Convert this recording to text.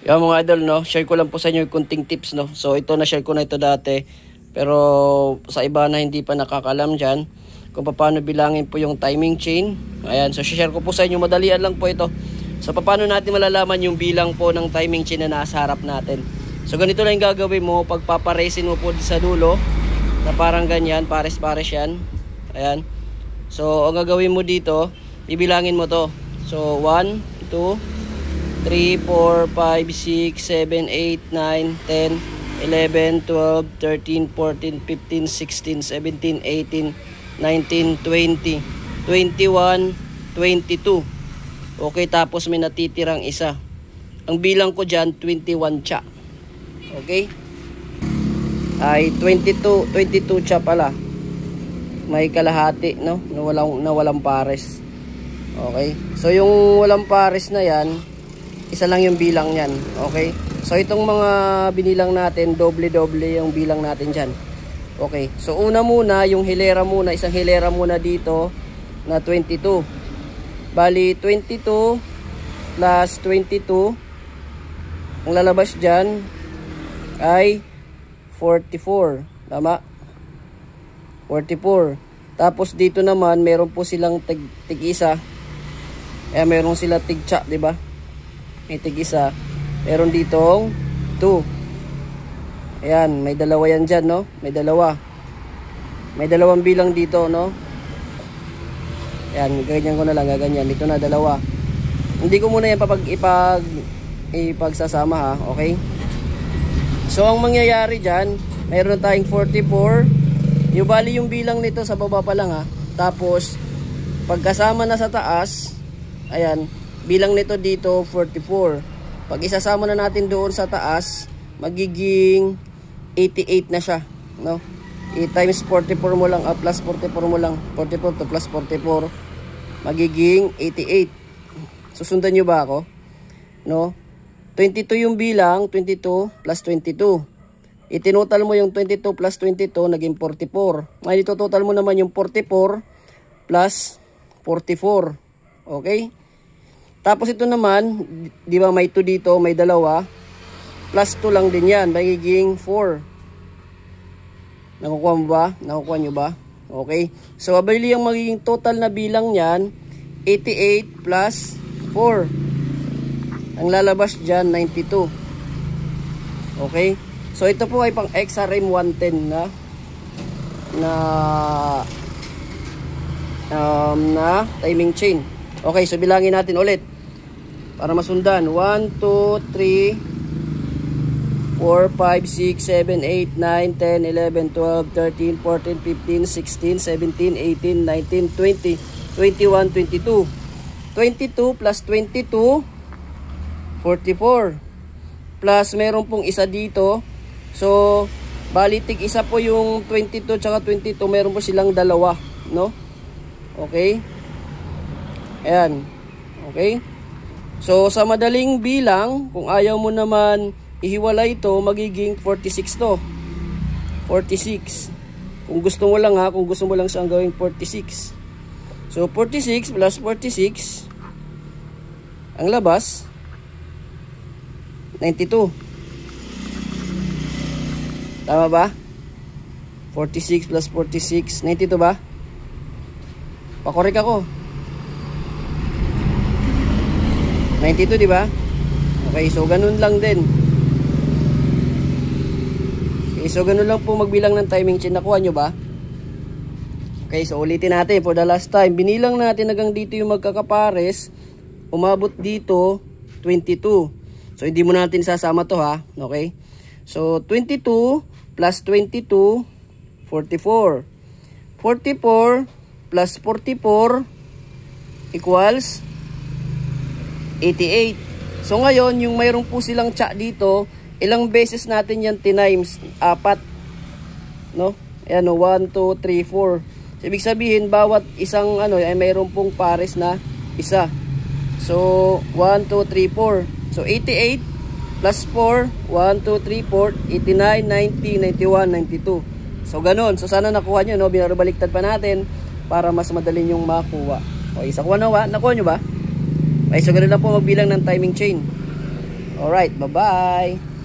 Yung mga idol, no, share ko lang po sa inyo yung kunting tips, no. So ito na share ko na ito dati, pero sa iba na hindi pa nakakalam dyan kung paano bilangin po yung timing chain. Ayan, so share ko po sa inyo, madalian lang po ito. So paano natin malalaman yung bilang po ng timing chain na nasa harap natin. So ganito lang yung gagawin mo, pagpaparesin mo po sa dulo na parang ganyan, pares-pares yan. Ayan. So ang gagawin mo dito, ibilangin mo to. So 1, 2, 3, 4, 5, 6, 7, 8, 9, 10, 11, 12, 13, 14, 15, 16, 17, 18, 19, 20, 21, 22. Okay, tapos may natitirang isa. Ang bilang ko dyan, 21 cha. Okay? Ay, 22 cha pala. May kalahati, no? Na walang pares. Okay? So, yung walang pares na yan, isa lang yung bilang yan. Okay? So itong mga binilang natin, doble-doble yung bilang natin dyan. Okay? So una muna, yung hilera muna, isang hilera muna dito na 22. Bali 22 plus 22, ang lalabas dyan ay 44. Tama? 44. Tapos dito naman, meron po silang tig-isa. Kaya meron sila tig-cha, diba? May tig-isa. Meron ditong 2. Ayan, may dalawa yan dyan, no? May dalawa. May dalawang bilang dito, no? Ayan, ganyan ko na lang, ganyan. Dito na, dalawa. Hindi ko muna yan ipagsasama, ha? Okay? So, ang mangyayari dyan, meron tayong 44. Yung bali yung bilang nito sa baba pa lang, ha? Tapos, pagkasama na sa taas, ayan, bilang nito dito 44. Pag isasama na natin doon sa taas, magiging 88 na siya, no? Times 44 mo lang, plus 44 mo lang, 44 to plus 44, magiging 88. Susundan nyo ba ako? No? 22 yung bilang, 22 plus 22. Itinutal mo yung 22 plus 22, naging 44. Ngayon ito total mo naman yung 44 plus 44. Okay? Tapos ito naman, di ba may 2 dito, may dalawa, plus 2 lang din yan, magiging 4. Nakukuha mo ba? Nakukuha nyo ba? Okay. So, abali yung magiging total na bilang yan, 88 plus 4. Ang lalabas dyan, 92. Okay. So, ito po ay pang XRM 110 na timing chain. Okay, so bilangin natin ulit para masundan. 1, 2, 3, 4, 5, 6, 7, 8, 9, 10, 11, 12, 13, 14, 15, 16, 17, 18, 19, 20, 21, 22. 22 plus 22, 44. Plus meron pong isa dito. So, balitig isa po yung 22 tsaka 22. Meron po silang dalawa, no? Okay? Ayan. Okay? So, sa madaling bilang, kung ayaw mo naman ihiwalay ito, magiging 46 to. 46. Kung gusto mo lang kung gusto mo lang siyang gawing 46. So, 46 plus 46, ang labas, 92. Tama ba? 46 plus 46, 92 ba? Pakorek ako. 92, di ba? Okay, so ganun lang din. Okay, so ganun lang po magbilang ng timing chain. Nakuha nyo ba? Okay, so ulitin natin for the last time. Binilang natin hanggang dito yung magkakapares. Umabot dito 22. So hindi mo natin sasama to, ha. Okay? So 22 plus 22, 44. 44 plus 44 equals 88. So ngayon, yung mayroon po silang cha dito, ilang beses natin yan tinimes? 4. No? Ayan, 1, 2, 3, 4. So, ibig sabihin, bawat isang ay mayroon pong pares na isa. So, 1, 2, 3, 4. So, 88 plus 4, 1, 2, 3, 4, 89, 90, 91, 92. So, ganun. So, sana nakuha nyo, no? Binarbaliktad pa natin para mas madali nyong makuha. Okay, sa kuha nakuha nyo ba? Okay, so ganun lang po magbilang ng timing chain. Alright, bye-bye.